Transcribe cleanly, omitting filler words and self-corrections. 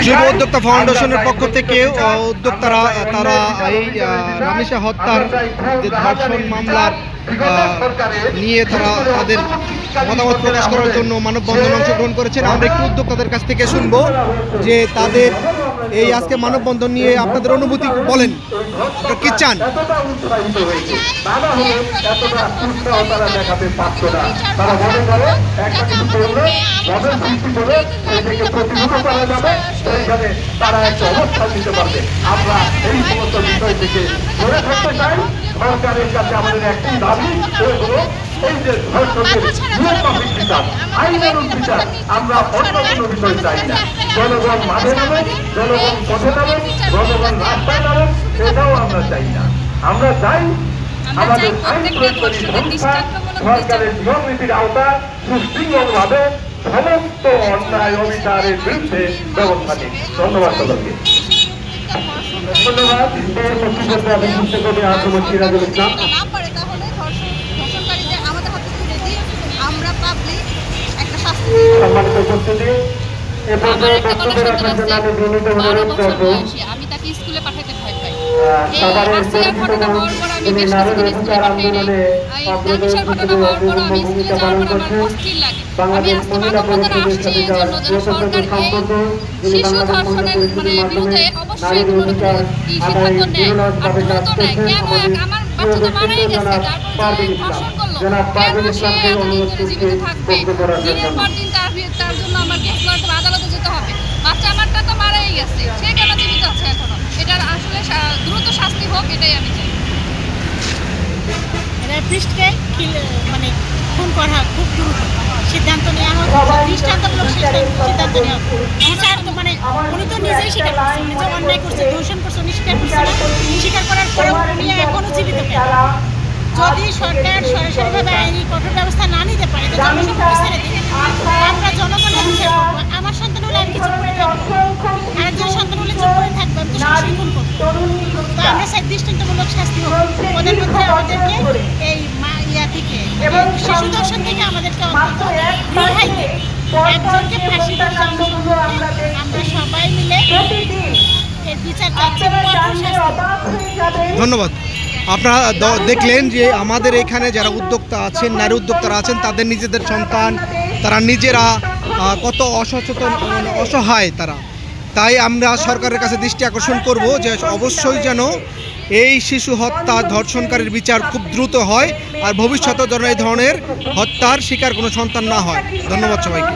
যুব উদ্যোক্তা ফাউন্ডেশনের পক্ষ থেকে উদ্যোক্তারা তারা এই রামিসা হত্যার যে ধর্ষণ মামলার নিয়ে তারা তাদের মতামত প্রকাশ করার জন্য মানববন্ধনে অংশগ্রহণ করেছেন। আমরা একটু উদ্যোক্তাদের কাছ থেকে শুনবো যে তাদের এই আজকে মানববন্ধন নিয়ে আপনাদের অনুভূতি বলেন, কি চান? তারা একটা অবস্থান নিতে পারবে। আমরা এই সমস্ত বিষয় থেকে ধরে থাকতে চাই। সরকারের কাছে আমাদের একটি দাবি হলো এই যে ধর্ষকের নিয়মমাফিক বিচার, আইনানুগ বিচার। আমরা অন্য কোনো বিষয় চাই না। জনগণ মাঠে নামে, জনগণ পথে নামে, জনগণ রাস্তায় নামে, সেটাও আমরা চাই না। আমরা চাই আমাদের আইন প্রয়োগকারী সংস্থা সরকারের নিয়ম নীতির আওতা সুশৃঙ্খলভাবে সমস্ত অন্যায় অবিচারের বিরুদ্ধে ব্যবস্থা নিন। ধন্যবাদ সকলকে। ধন্যবাদ। সিরাজুল ইসলাম। সম্মানিত উপস্থিতি, আমি তাকে স্কুলে পাঠাতে ভয় পাই। আসিয়ার ঘটনা হওয়ার পর আমি বেশ কিছুদিন স্কুলে পাঠাই নাই। রামিসার ঘটনা হওয়ার পর আমি স্কুলে যাওয়ার পর আমার অস্থির লাগে। আমি আজকে মানববন্ধনে আসছি এই জন্য যেন সরকার এই শিশু ধর্ষণের বিরুদ্ধে অবশ্যই কোনো সিদ্ধান্ত নেয় আর দ্রুত নেয়। কেন আমার বাচ্চা তো মারাই গেছে, তারপর যে ধর্ষণ করলো কেন সে এতদিন ধরে জীবিত থাকবে? দিনের পর দিন তার জন্য আমার কেস লড়তে আদালতে যেতে হবে। বাচ্চা আমারটা তো মারাই গেছে, সে কেন জীবিত আছে এখনো? এটার আসলে দ্রুত শাস্তি হোক, এটাই আমি চাই। রেপিস্টকে খুন করা খুব দ্রুত সিদ্ধান্ত নেওয়া হোক, দৃষ্টান্তমূলক সিদ্ধান্ত নেওয়া হোক। বিচার উনি তো নিজেই স্বীকার করছে, উনি যে অন্যায় করছে, দূষণ করছে, উনি স্বীকার করছে না। স্বীকার করার পরেও উনি এখনো জীবিত কেন? যদি সরকার সরাসরিভাবে আইনি কঠোর ব্যবস্থা না নিতে পারে তো জনগণকে ছেড়ে দিন। আমরা জনগণের বিচার করবো। আমার সন্তান হলে আমি কি চুপ করে থাকবো? আরেকজন সন্তান হলে চুপ করে থাকবো? আমি তো সরাসরি খুন করবো। তো আমরা চাই দৃষ্টান্তমূলক শাস্তি হোক। ওদের মধ্যে আমাদেরকে এই থেকে শিশু দর্শন থেকে আমাদেরকে অন্তত রেহাই দেয়। একজনকে ফাঁসি দিতে আমরা সবাই মিলে এর বিচার চাচ্ছি। ধন্যবাদ। আপনারা দেখলেন যে আমাদের এখানে যারা উদ্যোক্তা আছেন, নারী উদ্যোক্তারা আছেন, তাদের নিজেদের সন্তান, তারা নিজেরা কত অসচেতন, অসহায় তারা। তাই আমরা সরকারের কাছে দৃষ্টি আকর্ষণ করব যে অবশ্যই যেন এই শিশু হত্যা ধর্ষণকারীর বিচার খুব দ্রুত হয় আর ভবিষ্যতে যেন এই ধরনের হত্যার শিকার কোনো সন্তান না হয়। ধন্যবাদ সবাইকে।